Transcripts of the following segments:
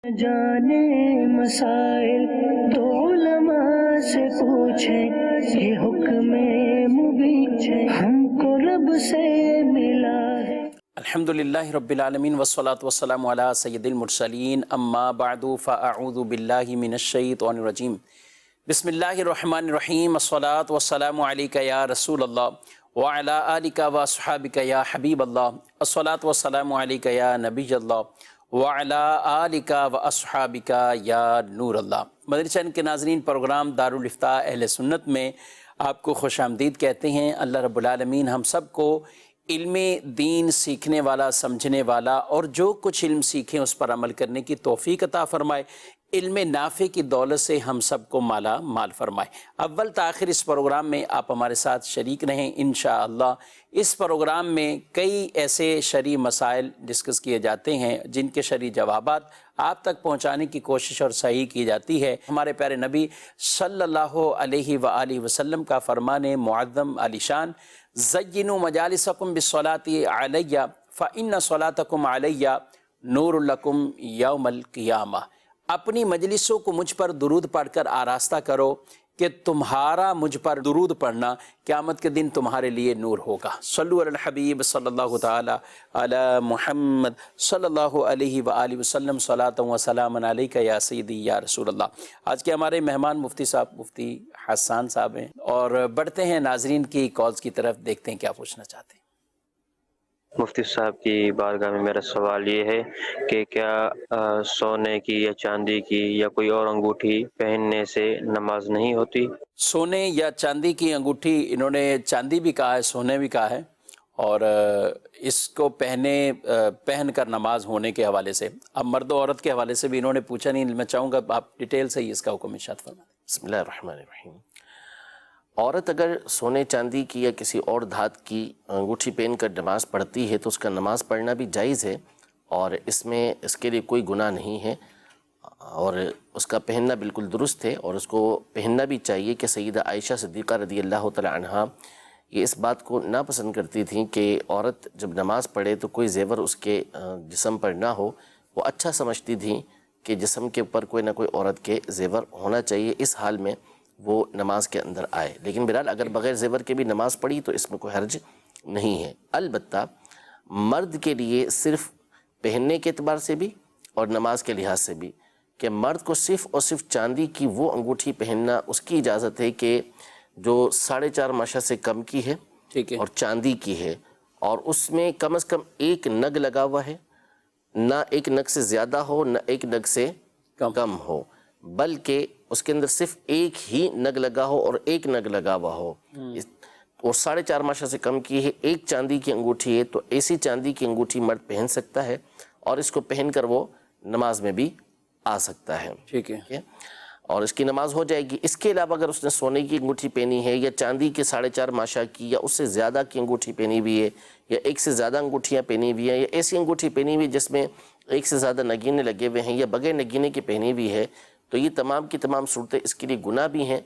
جانے مسائل تو علماء سے پوچھیں، یہ حکم مبین ہم کو رب سے ملا ہے۔ الحمدللہ رب العالمین والصلاة والسلام علی سید المرسلین، اما بعد فاعوذ باللہ من الشیطان الرجیم، بسم اللہ الرحمن الرحیم، الصلاة والسلام علیک یا رسول اللہ وعلی آلک واصحابک یا حبیب اللہ، الصلاة والسلام علیک یا نبی اللہ وعلی آلک واصحابک یا نور اللہ۔ مدنی چینل کے ناظرین، پروگرام دارالافتاء اہل سنت میں آپ کو خوش آمدید کہتے ہیں۔ اللہ رب العالمین ہم سب کو علم دین سیکھنے والا، سمجھنے والا، اور جو کچھ علم سیکھیں اس پر عمل کرنے کی توفیق عطا فرمائے۔ علم نافع کی دولت سے ہم سب کو مالا مال فرمائے۔ اول تاخیر اس پروگرام میں آپ ہمارے ساتھ شریک رہیں انشاءاللہ۔ اس پروگرام میں کئی ایسے شرعی مسائل ڈسکس کیے جاتے ہیں جن کے شرعی جوابات آپ تک پہنچانے کی کوشش اور صحیح کی جاتی ہے۔ ہمارے پیارے نبی صلی اللہ علیہ وآلہ وسلم کا فرمان معظم علی شان، زینوا مجالسکم بالصلاۃ علی فإن صلاتکم علی نور لکم یوم القیامہ۔ اپنی مجلسوں کو مجھ پر درود پڑھ کر آراستہ کرو کہ تمہارا مجھ پر درود پڑھنا قیامت کے دن تمہارے لیے نور ہوگا۔ صلو علی الحبیب صلی اللہ تعالی علی محمد صلی اللہ علیہ وآلہ وسلم، صلاۃ و سلام علیک یا سیدی یا رسول اللہ۔ آج کے ہمارے مہمان مفتی صاحب، مفتی حسان صاحب ہیں، اور بڑھتے ہیں ناظرین کی کالز کی طرف، دیکھتے ہیں کیا پوچھنا چاہتے ہیں۔ مفتی صاحب کی بارگاہ میں میرا سوال یہ ہے کہ کیا سونے کی یا چاندی کی یا کوئی اور انگوٹھی پہننے سے نماز نہیں ہوتی؟ سونے یا چاندی کی انگوٹھی، انہوں نے چاندی بھی کہا ہے، سونے بھی کہا ہے، اور اس کو پہن کر نماز ہونے کے حوالے سے، اب مرد و عورت کے حوالے سے بھی انہوں نے پوچھا نہیں، میں چاہوں گا آپ ڈیٹیل سے ہی اس کا حکم ارشاد فرمائیں۔ بسم اللہ الرحمن الرحیم۔ عورت اگر سونے چاندی کی یا کسی اور دھات کی انگوٹھی پہن کر نماز پڑھتی ہے تو اس کا نماز پڑھنا بھی جائز ہے، اور اس میں اس کے لیے کوئی گناہ نہیں ہے، اور اس کا پہننا بالکل درست ہے، اور اس کو پہننا بھی چاہیے کہ سیدہ عائشہ صدیقہ رضی اللہ تعالی عنہا یہ اس بات کو ناپسند کرتی تھیں کہ عورت جب نماز پڑھے تو کوئی زیور اس کے جسم پر نہ ہو۔ وہ اچھا سمجھتی تھیں کہ جسم کے اوپر کوئی نہ کوئی عورت کے زیور ہونا چاہیے، اس حال میں وہ نماز کے اندر آئے۔ لیکن بہرحال اگر بغیر زیور کے بھی نماز پڑھی تو اس میں کوئی حرج نہیں ہے۔ البتہ مرد کے لیے صرف پہننے کے اعتبار سے بھی اور نماز کے لحاظ سے بھی، کہ مرد کو صرف اور صرف چاندی کی وہ انگوٹھی پہننا اس کی اجازت ہے کہ جو 4.5 ماشا سے کم کی ہے، ٹھیک ہے، اور چاندی کی ہے، اور اس میں کم از کم ایک نگ لگا ہوا ہے، نہ ایک نگ سے زیادہ ہو نہ ایک نگ سے کم ہو، بلکہ اس کے اندر صرف ایک ہی نگ لگا ہو اور ایک نگ لگا ہوا ہو، اور 4.5 ماشا سے کم کی ہے، ایک چاندی کی انگوٹھی ہے، تو ایسی چاندی کی انگوٹھی مرد پہن سکتا ہے، اور اس کو پہن کر وہ نماز میں بھی آ سکتا ہے، ٹھیک ہے، اور اس کی نماز ہو جائے گی۔ اس کے علاوہ اگر اس نے سونے کی انگوٹھی پہنی ہے یا چاندی کے 4.5 ماشا کی یا اس سے زیادہ کی انگوٹھی پہنی ہوئی ہے، یا ایک سے زیادہ انگوٹھیاں پہنی ہوئی ہیں، یا ایسی انگوٹھی پہنی ہوئی جس میں ایک سے زیادہ نگینے لگے ہوئے ہیں، یا بغیر نگینے کی پہنی ہوئی ہے، تو یہ تمام کی تمام صورتیں اس کے لیے گناہ بھی ہیں،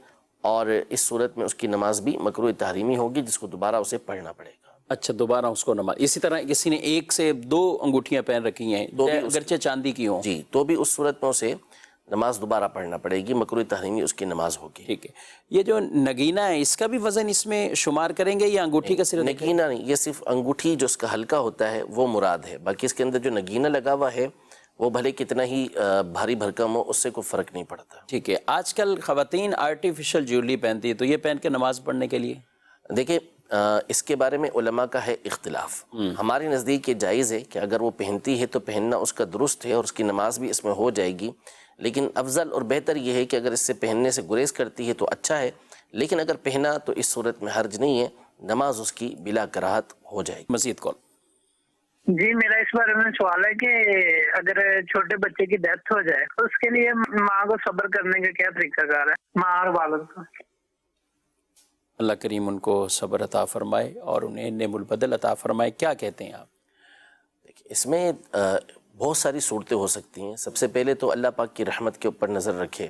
اور اس صورت میں اس کی نماز بھی مکروہ تحریمی ہوگی، جس کو دوبارہ اسے پڑھنا پڑے گا۔ اچھا، دوبارہ اس کو نماز، اسی طرح کسی نے 1 سے 2 انگوٹھیاں پہن رکھی ہیں اگرچہ چاندی کی ہوں، جی، تو بھی اس صورت میں اسے نماز دوبارہ پڑھنا پڑے گی، مکروہ تحریمی اس کی نماز ہوگی۔ ٹھیک ہے۔ یہ جو نگینہ ہے اس کا بھی وزن اس میں شمار کریں گے یا انگوٹھی کا صرف؟ نگینہ نہیں، یہ صرف انگوٹھی جو اس کا حلقہ ہوتا ہے وہ مراد ہے، باقی اس کے اندر جو نگینہ لگا ہوا ہے وہ بھلے کتنا ہی بھاری بھرکم ہو، اس سے کوئی فرق نہیں پڑتا۔ ٹھیک ہے۔ آج کل خواتین آرٹیفیشل جیولری پہنتی ہے، تو یہ پہن کے نماز پڑھنے کے لیے؟ دیکھیں، اس کے بارے میں علماء کا ہے اختلاف۔ ہمارے نزدیک یہ جائز ہے کہ اگر وہ پہنتی ہے تو پہننا اس کا درست ہے، اور اس کی نماز بھی اس میں ہو جائے گی، لیکن افضل اور بہتر یہ ہے کہ اگر اس سے پہننے سے گریز کرتی ہے تو اچھا ہے، لیکن اگر پہنا تو اس صورت میں حرج نہیں ہے، نماز اس کی بلا کراہت ہو جائے گی۔ مزید کال۔ جی، میرا اس بارے میں سوال ہے کہ اگر چھوٹے بچے کی ڈیتھ ہو جائے تو اس کے لیے ماں کو صبر کرنے کا کیا طریقہ کار ہے، ماں اور والد کا؟ اللہ کریم ان کو صبر عطا فرمائے اور انہیں نعم البدل عطا فرمائے۔ کیا کہتے ہیں آپ؟ دیکھیں، اس میں بہت ساری صورتیں ہو سکتی ہیں۔ سب سے پہلے تو اللہ پاک کی رحمت کے اوپر نظر رکھے،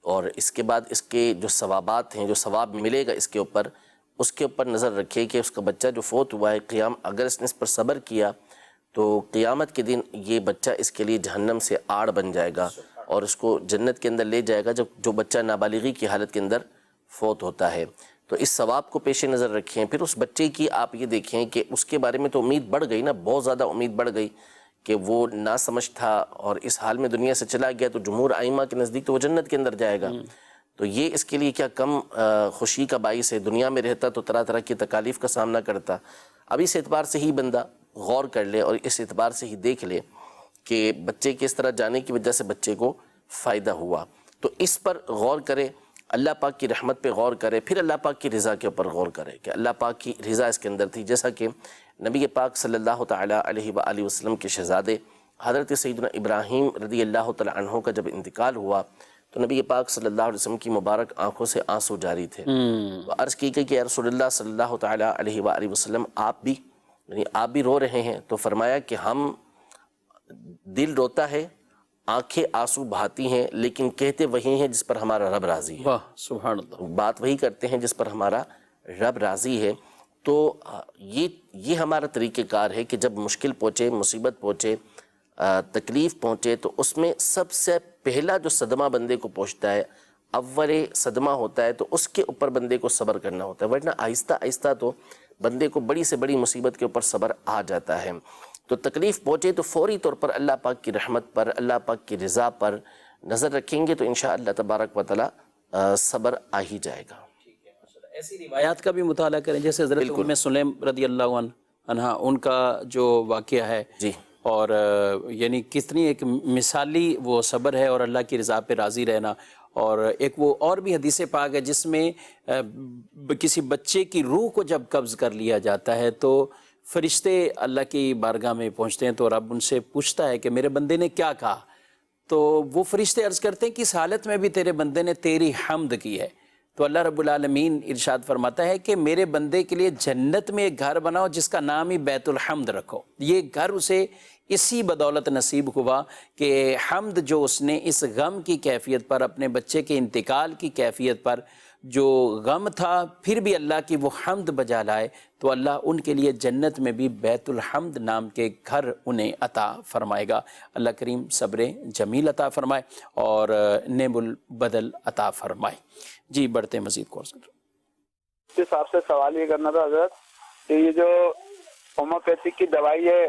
اور اس کے بعد اس کے جو ثوابات ہیں، جو ثواب ملے گا اس کے اوپر نظر رکھے کہ اس کا بچہ جو فوت ہوا ہے، قیام اگر اس نے اس پر صبر کیا تو قیامت کے دن یہ بچہ اس کے لیے جہنم سے آڑ بن جائے گا اور اس کو جنت کے اندر لے جائے گا، جب جو بچہ نابالغی کی حالت کے اندر فوت ہوتا ہے۔ تو اس ثواب کو پیش نظر رکھیں۔ پھر اس بچے کی آپ یہ دیکھیں کہ اس کے بارے میں تو امید بڑھ گئی نا، بہت زیادہ امید بڑھ گئی کہ وہ ناسمجھ تھا اور اس حال میں دنیا سے چلا گیا، تو جمہور ائمہ کے نزدیک تو وہ جنت کے اندر جائے گا۔ تو یہ اس کے لیے کیا کم خوشی کا باعث ہے، دنیا میں رہتا تو طرح طرح کی تکالیف کا سامنا کرتا۔ اب اس اعتبار سے ہی بندہ غور کر لے اور اس اعتبار سے ہی دیکھ لے کہ بچے کے اس طرح جانے کی وجہ سے بچے کو فائدہ ہوا، تو اس پر غور کرے، اللہ پاک کی رحمت پہ غور کرے، پھر اللہ پاک کی رضا کے اوپر غور کرے کہ اللہ پاک کی رضا اس کے اندر تھی۔ جیسا کہ نبی پاک صلی اللہ تعالیٰ علیہ وآلہ وسلم کے شہزادے حضرت سیدنا ابراہیم رضی اللہ تعالیٰ عنہ کا جب انتقال ہوا تو نبی پاک صلی اللہ علیہ وسلم کی مبارک آنکھوں سے آنسو جاری تھے۔ تو عرض کی گئی کہ یا رسول اللہ صلی اللہ تعالیٰ علیہ وآلہ وسلم آپ بھی رو رہے ہیں؟ تو فرمایا کہ ہم دل روتا ہے، آنکھیں آنسو بہاتی ہیں، لیکن کہتے وہی ہیں جس پر ہمارا رب راضی ہے۔ واہ سبحان اللہ، بات وہی کرتے ہیں جس پر ہمارا رب راضی ہے۔ تو یہ ہمارا طریقہ کار ہے کہ جب مشکل پہنچے، مصیبت پہنچے، تکلیف پہنچے، تو اس میں سب سے پہلا جو صدمہ بندے کو پہنچتا ہے، اول صدمہ ہوتا ہے، تو اس کے اوپر بندے کو صبر کرنا ہوتا ہے، ورنہ آہستہ آہستہ تو بندے کو بڑی سے بڑی مصیبت کے اوپر صبر آ جاتا ہے۔ تو تکلیف پہنچے تو فوری طور پر اللہ پاک کی رحمت پر، اللہ پاک کی رضا پر نظر رکھیں گے تو انشاءاللہ تبارک و تعالی صبر آ ہی جائے گا۔ ایسی روایات کا بھی مطالعہ کریں، جیسے حضرت ام سلیم رضی اللہ عنہ ان کا جو واقعہ ہے جی، اور یعنی کتنی ایک مثالی وہ صبر ہے اور اللہ کی رضا پہ راضی رہنا۔ اور ایک وہ اور بھی حدیث پاک ہے جس میں کسی بچے کی روح کو جب قبض کر لیا جاتا ہے تو فرشتے اللہ کی بارگاہ میں پہنچتے ہیں، تو رب ان سے پوچھتا ہے کہ میرے بندے نے کیا کہا؟ تو وہ فرشتے عرض کرتے ہیں کہ اس حالت میں بھی تیرے بندے نے تیری حمد کی ہے۔ تو اللہ رب العالمین ارشاد فرماتا ہے کہ میرے بندے کے لیے جنت میں ایک گھر بناؤ جس کا نام ہی بیت الحمد رکھو۔ یہ گھر اسے اسی بدولت نصیب ہوا کہ حمد جو اس نے اس غم کی کیفیت پر، اپنے بچے کے انتقال کی کیفیت پر جو غم تھا، پھر بھی اللہ کی وہ حمد بجا لائے، تو اللہ ان کے لیے جنت میں بھی بیت الحمد نام کے گھر انہیں عطا فرمائے گا۔ اللہ کریم صبر جمیل عطا فرمائے اور نعم البدل عطا فرمائے۔ جی بڑھتے مزید کورس کر۔ اس آپ سے سوال یہ کرنا تھا حضرت کہ یہ جو ہومیوپیتھک کی دوائی ہے،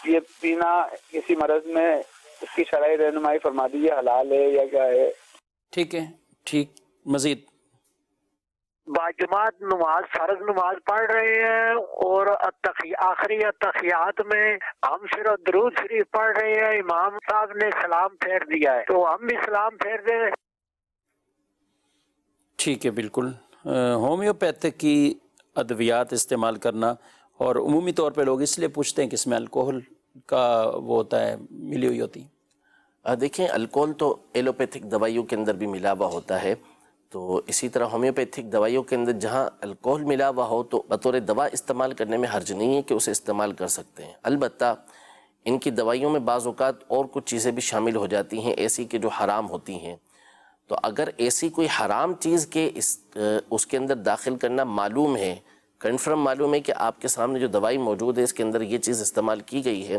یہ پینا کسی مرض میں اس کی شرعی رہنمائی فرما دیجیے، حلال ہے یا کیا ہے؟ ٹھیک ہے، ٹھیک، مزید باجماعت نماز، فرض نماز پڑھ رہے ہیں اور آخری تحیات میں ہم صرف درود شریف پڑھ رہے ہیں، امام صاحب نے سلام پھیر دیا ہے تو ہم بھی سلام پھیر دیں۔ ٹھیک ہے، بالکل۔ ہومیوپیتھک کی ادویات استعمال کرنا، اور عمومی طور پہ لوگ اس لیے پوچھتے ہیں کہ اس میں الکوہل کا وہ ہوتا ہے، ملی ہوئی ہوتی ہے۔ دیکھیں الکوہل تو ایلوپیتھک دوائیوں کے اندر بھی ملا ہوا ہوتا ہے، تو اسی طرح ہومیوپیتھک دوائیوں کے اندر جہاں الکوہل ملا ہوا ہو تو بطور دوا استعمال کرنے میں حرج نہیں ہے کہ اسے استعمال کر سکتے ہیں۔ البتہ ان کی دوائیوں میں بعض اوقات اور کچھ چیزیں بھی شامل ہو جاتی ہیں ایسی کہ جو حرام ہوتی ہیں، تو اگر ایسی کوئی حرام چیز کے اس کے اندر داخل کرنا معلوم ہے، کنفرم معلوم ہے کہ آپ کے سامنے جو دوائی موجود ہے اس کے اندر یہ چیز استعمال کی گئی ہے،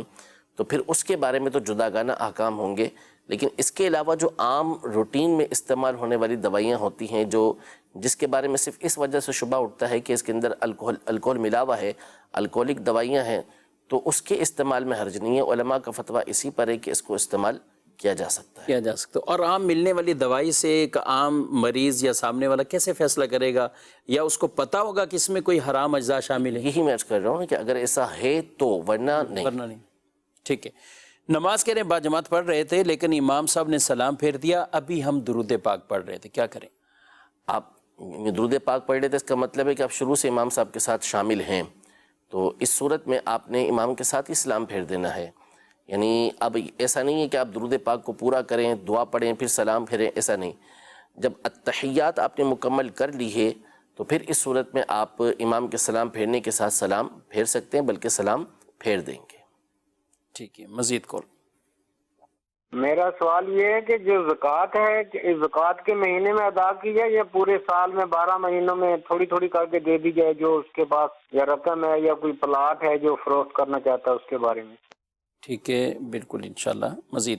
تو پھر اس کے بارے میں تو جداگانہ احکام ہوں گے۔ لیکن اس کے علاوہ جو عام روٹین میں استعمال ہونے والی دوائیاں ہوتی ہیں جس کے بارے میں صرف اس وجہ سے شبہ اٹھتا ہے کہ اس کے اندر الکوہل ملا ہوا ہے، الکوہلک دوائیاں ہیں، تو اس کے استعمال میں حرج نہیں ہے۔ علماء کا فتویٰ اسی پر ہے کہ اس کو استعمال کیا جا سکتا ہے۔ اور عام ملنے والی دوائی سے ایک عام مریض یا سامنے والا کیسے فیصلہ کرے گا، یا اس کو پتہ ہوگا کہ اس میں کوئی حرام اجزاء شامل ہے؟ یہی میں عرض کر رہا ہوں کہ اگر ایسا ہے تو، ورنہ نہیں۔ ٹھیک ہے۔ نماز کہہ رہے ہیں باجماعت پڑھ رہے تھے لیکن امام صاحب نے سلام پھیر دیا، ابھی ہم درود پاک پڑھ رہے تھے، کیا کریں؟ آپ درود پاک پڑھ رہے تھے، اس کا مطلب ہے کہ آپ شروع سے امام صاحب کے ساتھ شامل ہیں، تو اس صورت میں آپ نے امام کے ساتھ ہی سلام پھیر دینا ہے۔ یعنی اب ایسا نہیں ہے کہ آپ درود پاک کو پورا کریں، دعا پڑھیں، پھر سلام پھیریں، ایسا نہیں۔ جب التحیات آپ نے مکمل کر لی ہے تو پھر اس صورت میں آپ امام کے سلام پھیرنے کے ساتھ سلام پھیر سکتے ہیں، بلکہ سلام پھیر دیں گے۔ ٹھیک ہے، مزید کال۔ میرا سوال یہ ہے کہ جو زکوٰۃ ہے، کہ زکوٰۃ کے مہینے میں ادا کی جائے یا پورے سال میں 12 مہینوں میں تھوڑی تھوڑی کر کے دے دی جائے، جو اس کے پاس یا رقم ہے یا کوئی پلاٹ ہے جو فروخت کرنا چاہتا ہے اس کے بارے میں؟ ٹھیک ہے، بالکل انشاءاللہ مزید.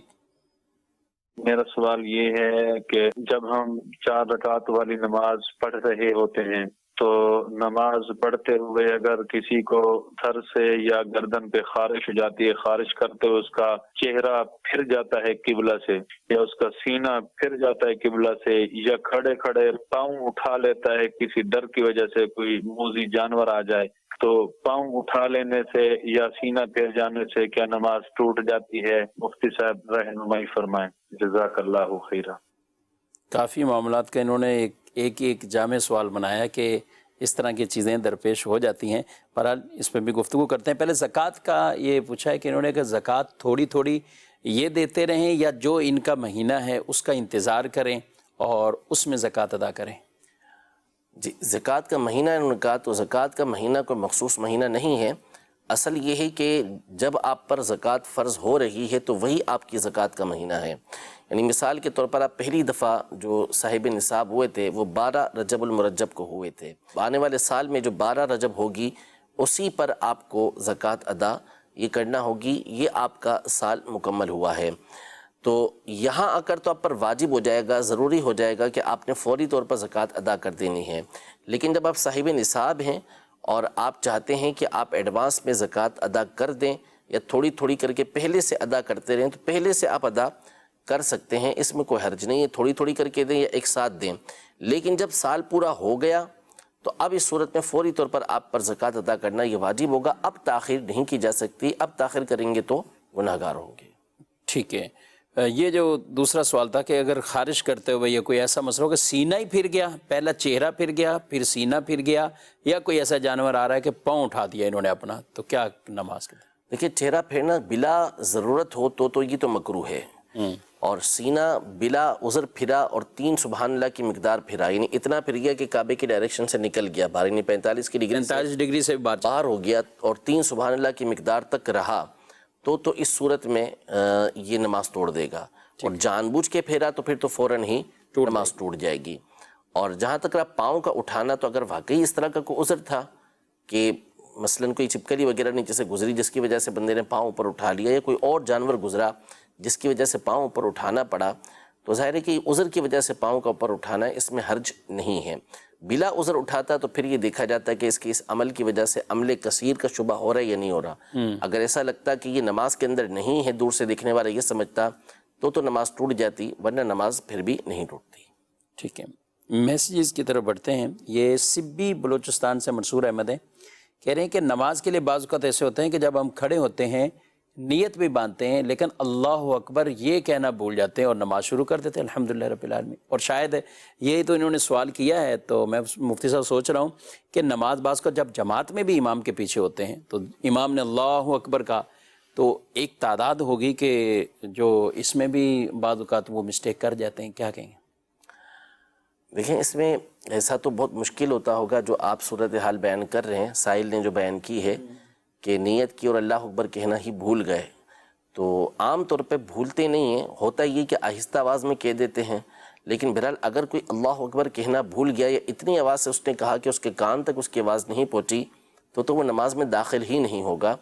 میرا سوال یہ ہے کہ جب ہم 4 رکعت والی نماز پڑھ رہے ہوتے ہیں تو نماز پڑھتے ہوئے اگر کسی کو سر سے یا گردن پہ خارش ہو جاتی ہے، خارش کرتے ہوئے اس کا چہرہ پھر جاتا ہے قبلہ سے، یا اس کا سینہ پھر جاتا ہے قبلہ سے، یا کھڑے کھڑے پاؤں اٹھا لیتا ہے کسی ڈر کی وجہ سے، کوئی موذی جانور آ جائے، تو پاؤں اٹھا لینے سے یا سینہ پھر جانے سے کیا نماز ٹوٹ جاتی ہے؟ مفتی صاحب رہنمائی فرمائیں، جزاک اللہ خیرہ. کافی معاملات کا انہوں نے ایک جامع سوال بنایا کہ اس طرح کی چیزیں درپیش ہو جاتی ہیں. بہرحال اس پہ بھی گفتگو کرتے ہیں. پہلے زکوٰۃ کا یہ پوچھا ہے کہ انہوں نے کہ زکوٰۃ تھوڑی تھوڑی یہ دیتے رہیں یا جو ان کا مہینہ ہے اس کا انتظار کریں اور اس میں زکوٰۃ ادا کریں. جی، زکوٰۃ کا مہینہ انہوں نے کہا تو زکوٰۃ کا مہینہ کوئی مخصوص مہینہ نہیں ہے. اصل یہ ہے کہ جب آپ پر زکوٰۃ فرض ہو رہی ہے تو وہی آپ کی زکوٰۃ کا مہینہ ہے. یعنی مثال کے طور پر آپ پہلی دفعہ جو صاحب نصاب ہوئے تھے وہ 12 رجب المرجب کو ہوئے تھے. آنے والے سال میں جو 12 رجب ہوگی اسی پر آپ کو زکوٰۃ ادا یہ کرنا ہوگی. یہ آپ کا سال مکمل ہوا ہے. تو یہاں آ کر تو آپ پر واجب ہو جائے گا، ضروری ہو جائے گا کہ آپ نے فوری طور پر زکوٰۃ ادا کر دینی ہے. لیکن جب آپ صاحب نصاب ہیں اور آپ چاہتے ہیں کہ آپ ایڈوانس میں زکوٰۃ ادا کر دیں یا تھوڑی تھوڑی کر کے پہلے سے ادا کرتے رہیں تو پہلے سے آپ ادا کر سکتے ہیں. اس میں کوئی حرج نہیں ہے، تھوڑی تھوڑی کر کے دیں یا ایک ساتھ دیں. لیکن جب سال پورا ہو گیا تو اب اس صورت میں فوری طور پر آپ پر زکوٰۃ ادا کرنا یہ واجب ہوگا. اب تاخیر نہیں کی جا سکتی، اب تاخیر کریں گے تو گناہ گار ہوں گے. ٹھیک ہے. یہ جو دوسرا سوال تھا کہ اگر خارش کرتے ہوئے یہ کوئی ایسا مسئلہ ہو کہ سینہ ہی پھر گیا، پہلا چہرہ پھر گیا پھر سینہ پھر گیا، یا کوئی ایسا جانور آ رہا ہے کہ پاؤں اٹھا دیا انہوں نے اپنا، تو کیا نماز کریں؟ دیکھیے، چہرہ پھیرنا بلا ضرورت ہو تو یہ تو مکروہ ہے، اور سینہ بلا عذر پھرا اور 3 سبحان اللہ کی مقدار پھرا، یعنی اتنا پھر گیا کہ کعبے کی ڈائریکشن سے نکل گیا باہر، یعنی 45 ڈگری سے باہر ہو گیا اور 3 سبحان اللہ کی مقدار تک رہا تو اس صورت میں یہ نماز توڑ دے گا. اور جان بوجھ کے پھیرا تو پھر تو فوراً ہی نماز ٹوٹ جائے گی. اور جہاں تک رہا پاؤں کا اٹھانا، تو اگر واقعی اس طرح کا کوئی عذر تھا کہ مثلاً کوئی چھپکلی وغیرہ نیچے سے گزری جس کی وجہ سے بندے نے پاؤں اوپر اٹھا لیا، یا کوئی اور جانور گزرا جس کی وجہ سے پاؤں اوپر اٹھانا پڑا، تو ظاہر ہے کہ عذر کی وجہ سے پاؤں کا اوپر اٹھانا اس میں حرج نہیں ہے. بلا عذر اٹھاتا تو پھر یہ دیکھا جاتا ہے کہ اس عمل کی وجہ سے عمل کثیر کا شبہ ہو رہا ہے یا نہیں ہو رہا. اگر ایسا لگتا کہ یہ نماز کے اندر نہیں ہے، دور سے دیکھنے والا یہ سمجھتا تو نماز ٹوٹ جاتی، ورنہ نماز پھر بھی نہیں ٹوٹتی. ٹھیک ہے. میسیجز کی طرف بڑھتے ہیں. یہ سبی بلوچستان سے منصور احمد ہیں، کہہ رہے ہیں کہ نماز کے لیے بعض اوقات ایسے ہوتے ہیں کہ جب ہم کھڑے ہوتے ہیں نیت بھی باندھتے ہیں لیکن اللہ اکبر یہ کہنا بھول جاتے ہیں اور نماز شروع کر دیتے ہیں الحمدللہ رب العالمین. اور شاید یہی تو انہوں نے سوال کیا ہے، تو میں مفتی صاحب سوچ رہا ہوں کہ نماز بعض کو جب جماعت میں بھی امام کے پیچھے ہوتے ہیں تو امام نے اللہ اکبر کہا تو ایک تعداد ہوگی کہ جو اس میں بھی بعض اوقات وہ مسٹیک کر جاتے ہیں، کیا کہیں گے؟ دیکھیں، اس میں ایسا تو بہت مشکل ہوتا ہوگا جو آپ صورتحال بیان کر رہے ہیں. سائل نے جو بیان کی ہے کہ نیت کی اور اللہ اکبر کہنا ہی بھول گئے، تو عام طور پہ بھولتے نہیں ہیں، ہوتا یہ کہ آہستہ آواز میں کہہ دیتے ہیں. لیکن بہرحال اگر کوئی اللہ اکبر کہنا بھول گیا یا اتنی آواز سے اس نے کہا کہ اس کے کان تک اس کی آواز نہیں پہنچی تو وہ نماز میں داخل ہی نہیں ہوگا.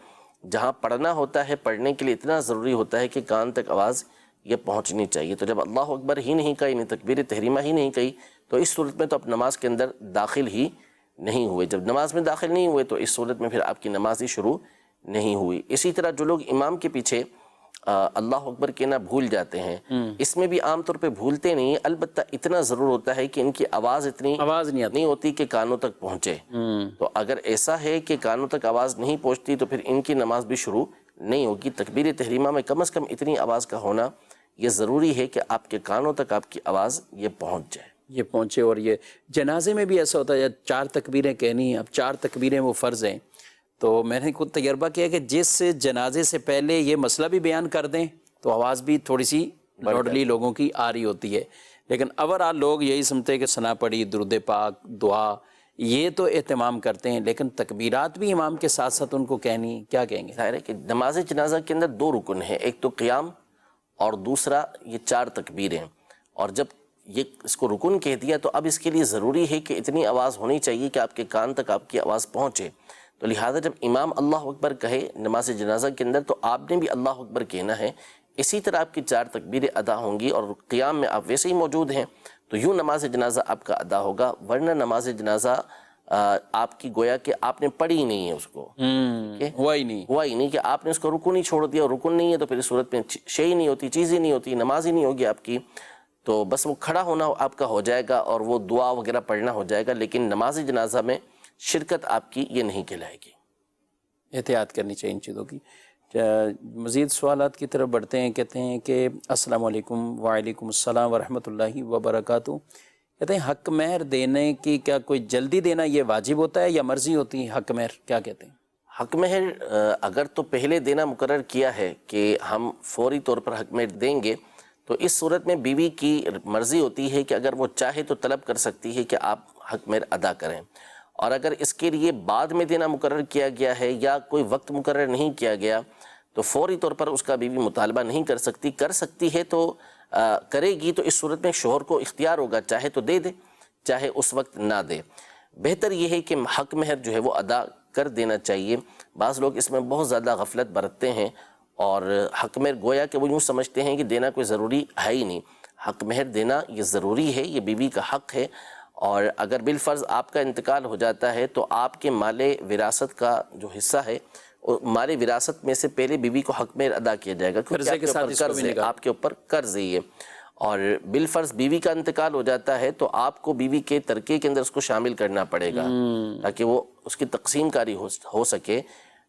جہاں پڑھنا ہوتا ہے، پڑھنے کے لیے اتنا ضروری ہوتا ہے کہ کان تک آواز یہ پہنچنی چاہیے. تو جب اللہ اکبر ہی نہیں کہا، یعنی تکبیر تحریمہ ہی نہیں کہی، تو اس صورت میں تو آپ نماز کے اندر داخل ہی نہیں ہوئے. جب نماز میں داخل نہیں ہوئے تو اس صورت میں پھر آپ کی نماز ہی شروع نہیں ہوئی. اسی طرح جو لوگ امام کے پیچھے اللہ اکبر کہنا بھول جاتے ہیں، اس میں بھی عام طور پہ بھولتے نہیں ہیں، البتہ اتنا ضرور ہوتا ہے کہ ان کی آواز اتنی نہیں ہوتی کہ کانوں تک پہنچے. تو اگر ایسا ہے کہ کانوں تک آواز نہیں پہنچتی تو پھر ان کی نماز بھی شروع نہیں ہوگی. تکبیر تحریمہ میں کم از کم اتنی آواز کا ہونا یہ ضروری ہے کہ آپ کے کانوں تک آپ کی آواز یہ پہنچ جائے، یہ پہنچے. اور یہ جنازے میں بھی ایسا ہوتا ہے، 4 تکبیریں کہنی ہیں. اب 4 تکبیریں وہ فرض ہیں، تو میں نے خود تجربہ کیا کہ جس جنازے سے پہلے یہ مسئلہ بھی بیان کر دیں تو آواز بھی تھوڑی سی لاڈلی لوگوں کی آ رہی ہوتی ہے. لیکن اوورآل لوگ یہی سمجھتے ہیں کہ ثنا پڑھی، درود پاک، دعا، یہ تو اہتمام کرتے ہیں، لیکن تکبیرات بھی امام کے ساتھ ساتھ ان کو کہنی، کیا کہیں گے؟ ظاہر ہے کہ نماز جنازہ کے اندر 2 رکن ہیں، ایک تو قیام اور دوسرا یہ 4 تکبیریں. اور جب یہ اس کو رکن کہہ دیا تو اب اس کے لیے ضروری ہے کہ اتنی آواز ہونی چاہیے کہ آپ کے کان تک آپ کی آواز پہنچے. تو لہٰذا جب امام اللہ اکبر کہے نماز جنازہ کے اندر تو آپ نے بھی اللہ اکبر کہنا ہے. اسی طرح آپ کی 4 تکبیریں ادا ہوں گی اور قیام میں آپ ویسے ہی موجود ہیں تو یوں نماز جنازہ آپ کا ادا ہوگا. ورنہ نماز جنازہ آپ کی گویا کہ آپ نے پڑھی ہی نہیں ہے اس کو، ہوا ہی نہیں کہ آپ نے اس کو رکن ہی چھوڑ دیا، اور رکن نہیں ہے تو پھر اس صورت میں شے ہی نہیں ہوتی، چیز ہی نہیں ہوتی، نماز ہی نہیں ہوگی آپ کی. تو بس وہ کھڑا ہونا آپ کا ہو جائے گا اور وہ دعا وغیرہ پڑھنا ہو جائے گا، لیکن نماز جنازہ میں شرکت آپ کی یہ نہیں کہلائے گی. احتیاط کرنی چاہیے ان چیزوں کی. مزید سوالات کی طرف بڑھتے ہیں. کہتے ہیں کہ السلام علیکم. وعلیکم السلام ورحمۃ اللہ وبرکاتہ. کہتے ہیں حق مہر دینے کی کیا کوئی جلدی دینا یہ واجب ہوتا ہے یا مرضی ہوتی ہے؟ حق مہر کیا کہتے ہیں؟ حق مہر اگر تو پہلے دینا مقرر کیا ہے کہ ہم فوری طور پر حق مہر دیں گے تو اس صورت میں بیوی کی مرضی ہوتی ہے کہ اگر وہ چاہے تو طلب کر سکتی ہے کہ آپ حق مہر ادا کریں. اور اگر اس کے لیے بعد میں دینا مقرر کیا گیا ہے یا کوئی وقت مقرر نہیں کیا گیا تو فوری طور پر اس کا بیوی مطالبہ نہیں کر سکتی. کر سکتی ہے تو کرے گی تو اس صورت میں شوہر کو اختیار ہوگا، چاہے تو دے دے چاہے اس وقت نہ دے. بہتر یہ ہے کہ حق مہر جو ہے وہ ادا کر دینا چاہیے. بعض لوگ اس میں بہت زیادہ غفلت برتتے ہیں اور حق مہر گویا کہ وہ یوں سمجھتے ہیں کہ دینا کوئی ضروری ہے ہی نہیں. حق مہر دینا یہ ضروری ہے، یہ بیوی کا حق ہے. اور اگر بالفرض آپ کا انتقال ہو جاتا ہے تو آپ کے مال وراثت کا جو حصہ ہے مال وراثت میں سے پہلے بیوی کو حق مہر ادا کیا جائے گا، کیونکہ آپ کے اوپر قرض ہے. اور بالفرض بیوی کا انتقال ہو جاتا ہے تو آپ کو بیوی کے ترکے کے اندر اس کو شامل کرنا پڑے گا تاکہ وہ اس کی تقسیم کاری ہو سکے.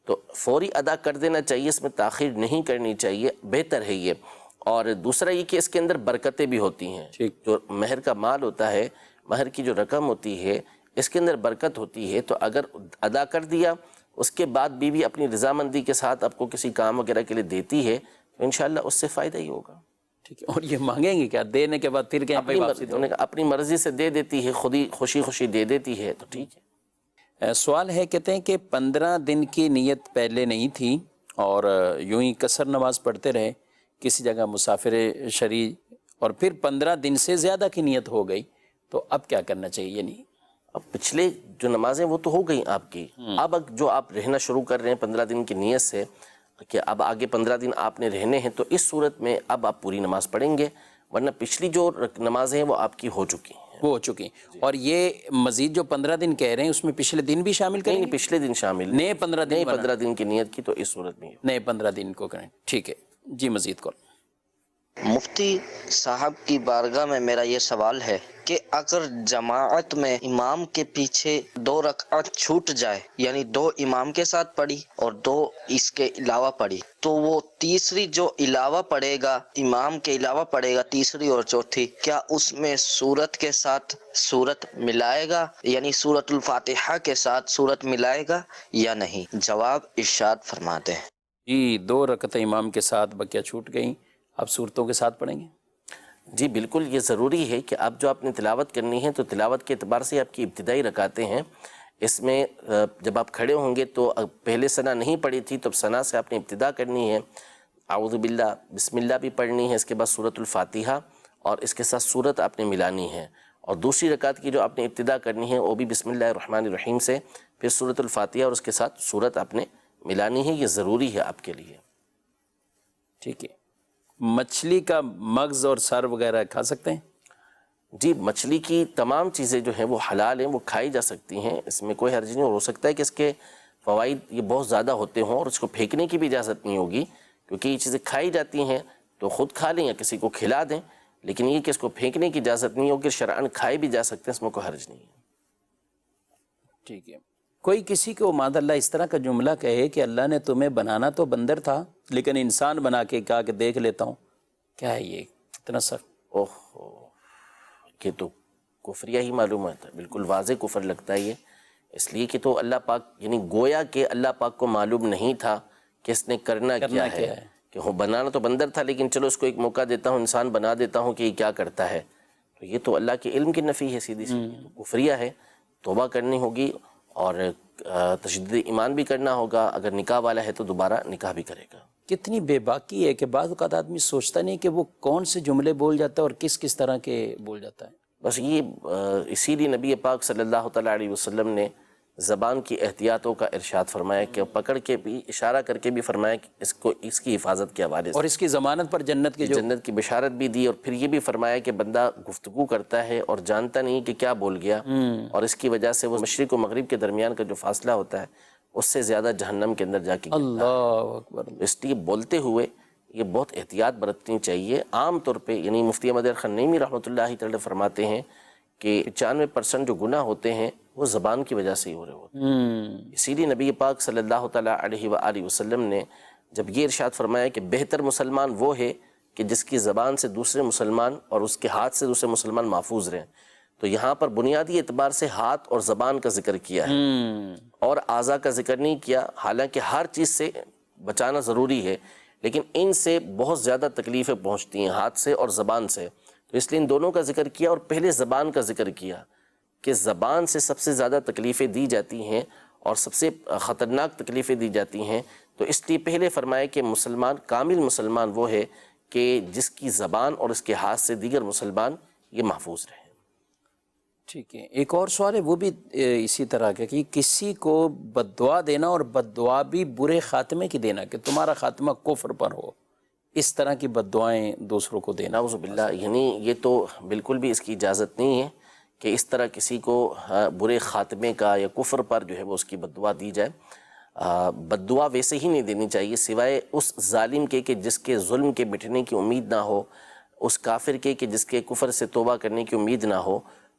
تو فوری ادا کر دینا چاہیے، اس میں تاخیر نہیں کرنی چاہیے، بہتر ہے یہ. اور دوسرا یہ کہ اس کے اندر برکتیں بھی ہوتی ہیں. جو مہر کا مال ہوتا ہے، مہر کی جو رقم ہوتی ہے، اس کے اندر برکت ہوتی ہے. تو اگر ادا کر دیا اس کے بعد بیوی اپنی رضامندی کے ساتھ آپ کو کسی کام وغیرہ کے لیے دیتی ہے تو انشاءاللہ اس سے فائدہ ہی ہوگا. ٹھیک ہے. اور یہ مانگیں گے کیا دینے کے بعد؟ پھر کہیں اپنی مرضی سے دے دیتی ہے، خود ہی خوشی خوشی دے دیتی ہے تو ٹھیک ہے. سوال ہے، کہتے ہیں کہ 15 دن کی نیت پہلے نہیں تھی اور یوں ہی قصر نماز پڑھتے رہے کسی جگہ مسافر شرعی، اور پھر 15 دن سے زیادہ کی نیت ہو گئی تو اب کیا کرنا چاہیے؟ نہیں اب پچھلے جو نمازیں وہ تو ہو گئیں آپ کی، اب جو آپ رہنا شروع کر رہے ہیں 15 دن کی نیت سے کہ اب آگے 15 دن آپ نے رہنے ہیں، تو اس صورت میں اب آپ پوری نماز پڑھیں گے، ورنہ پچھلی جو نمازیں ہیں وہ آپ کی ہو چکی ہیں. وہ ہو چکی. اور یہ مزید جو 15 دن کہہ رہے ہیں اس میں پچھلے دن بھی شامل کریں؟ نہیں، پچھلے دن شامل، نئے 15 دن کی نیت کی تو اس صورت میں نئے 15 دن کو کریں. ٹھیک ہے جی. مزید کون؟ مفتی صاحب کی بارگاہ میں میرا یہ سوال ہے کہ اگر جماعت میں امام کے پیچھے 2 رکعت چھوٹ جائے، یعنی 2 امام کے ساتھ پڑھی اور 2 اس کے علاوہ پڑھی، تو وہ تیسری جو علاوہ پڑھے گا، امام کے علاوہ پڑھے گا تیسری اور چوتھی، کیا اس میں سورت کے ساتھ سورت ملائے گا، یعنی سورت الفاتحہ کے ساتھ سورت ملائے گا یا نہیں؟ جواب ارشاد فرماتے ہیں. جی 2 رکعتیں امام کے ساتھ بقیہ چھوٹ گئیں، اب صورتوں کے ساتھ پڑھیں گے؟ جی بالکل، یہ ضروری ہے کہ اب جو آپ نے تلاوت کرنی ہے تو تلاوت کے اعتبار سے آپ کی ابتدائی رکعتیں ہیں. اس میں جب آپ کھڑے ہوں گے تو پہلے ثنا نہیں پڑھی تھی تو ثنا سے آپ نے ابتدا کرنی ہے، اعوذ باللہ بسم اللہ بھی پڑھنی ہے، اس کے بعد سورۃ الفاتحہ اور اس کے ساتھ سورت آپ نے ملانی ہے. اور دوسری رکعت کی جو آپ نے ابتدا کرنی ہے وہ بھی بسم اللہ الرحمن الرحیم سے، پھر سورۃ الفاتحہ اور اس کے ساتھ سورت آپ نے ملانی ہے. یہ ضروری ہے آپ کے لیے. ٹھیک ہے. مچھلی کا مغز اور سر وغیرہ کھا سکتے ہیں؟ جی مچھلی کی تمام چیزیں جو ہیں وہ حلال ہیں، وہ کھائی جا سکتی ہیں، اس میں کوئی حرج نہیں. ہو سکتا ہے کہ اس کے فوائد یہ بہت زیادہ ہوتے ہوں اور اس کو پھینکنے کی بھی اجازت نہیں ہوگی، کیونکہ یہ چیزیں کھائی جاتی ہیں تو خود کھا لیں یا کسی کو کھلا دیں، لیکن یہ کہ اس کو پھینکنے کی اجازت نہیں ہوگی. شرعاً کھائے بھی جا سکتے ہیں، اس میں کوئی حرج نہیں ہے. ٹھیک ہے. کوئی کسی کو معاذ اللہ اس طرح کا جملہ کہے کہ اللہ نے تمہیں بنانا تو بندر تھا لیکن انسان بنا کے کہا کہ دیکھ لیتا ہوں، کیا ہے یہ اتنا سخت؟ یہ تو کفریہ ہی معلوم ہوتا ہے، بالکل واضح کفر لگتا ہے یہ. اس لیے کہ تو اللہ پاک یعنی گویا کہ اللہ پاک کو معلوم نہیں تھا کہ اس نے کرنا کیا ہے، کہ وہ بنانا تو بندر تھا لیکن چلو اس کو ایک موقع دیتا ہوں، انسان بنا دیتا ہوں کہ یہ کیا کرتا ہے. تو یہ تو اللہ کے علم کی نفی ہے، سیدھی سیدھی کفریہ ہے. توبہ کرنی ہوگی اور تجدید ایمان بھی کرنا ہوگا. اگر نکاح والا ہے تو دوبارہ نکاح بھی کرے گا. کتنی بے باکی ہے کہ بعض اوقات آدمی سوچتا نہیں کہ وہ کون سے جملے بول جاتا ہے اور کس کس طرح کے بول جاتا ہے. بس یہ اسی لیے نبی پاک صلی اللہ تعالیٰ علیہ وسلم نے زبان کی احتیاطوں کا ارشاد فرمایا کہ پکڑ کے بھی اشارہ کر کے بھی فرمایا کہ اس کی حفاظت کے حوالے سے، اور اس کی ضمانت پر جنت کی جنت کی بشارت بھی دی، اور پھر یہ بھی فرمایا کہ بندہ گفتگو کرتا ہے اور جانتا نہیں کہ کیا بول گیا، اور اس کی وجہ سے وہ مشرق و مغرب کے درمیان کا جو فاصلہ ہوتا ہے اس سے زیادہ جہنم کے اندر جا کے گرتا ہے۔ اللہ اکبر۔ اس لیے بولتے ہوئے یہ بہت احتیاط برتنی چاہیے۔ عام طور پہ یعنی مفتی احمد خنیمی رحمۃ اللہ تعالی فرماتے ہیں کہ 95% جو گناہ ہوتے ہیں وہ زبان کی وجہ سے ہی ہو رہے ہوتے ہیں۔ اسی لیے نبی پاک صلی اللہ تعالیٰ علیہ وآلہ وسلم نے جب یہ ارشاد فرمایا کہ بہتر مسلمان وہ ہے کہ جس کی زبان سے دوسرے مسلمان اور اس کے ہاتھ سے دوسرے مسلمان محفوظ رہیں، تو یہاں پر بنیادی اعتبار سے ہاتھ اور زبان کا ذکر کیا ہے اور اعضاء کا ذکر نہیں کیا، حالانکہ ہر چیز سے بچانا ضروری ہے، لیکن ان سے بہت زیادہ تکلیفیں پہنچتی ہیں، ہاتھ سے اور زبان سے، تو اس لیے ان دونوں کا ذکر کیا اور پہلے زبان کا ذکر کیا کہ زبان سے سب سے زیادہ تکلیفیں دی جاتی ہیں اور سب سے خطرناک تکلیفیں دی جاتی ہیں، تو اس لیے پہلے فرمایا کہ مسلمان کامل مسلمان وہ ہے کہ جس کی زبان اور اس کے ہاتھ سے دیگر مسلمان یہ محفوظ رہیں۔ ٹھیک ہے، ایک اور سوال ہے وہ بھی اسی طرح کا کہ کسی کو بد دعا دینا اور بد دعا بھی برے خاتمے کی دینا کہ تمہارا خاتمہ کفر پر ہو، اس طرح کی بد دعائیں دوسروں کو دینا، نعوذ باللہ، یعنی یہ تو بالکل بھی اس کی اجازت نہیں ہے کہ اس طرح کسی کو برے خاتمے کا یا کفر پر جو ہے وہ اس کی بد دعا دی جائے۔ بد دعا ویسے ہی نہیں دینی چاہیے سوائے اس ظالم کے کہ جس کے ظلم کے مٹنے کی امید نہ ہو، اس کافر کے کہ جس کے کفر سے توبہ کرنے کی امید نہ ہو،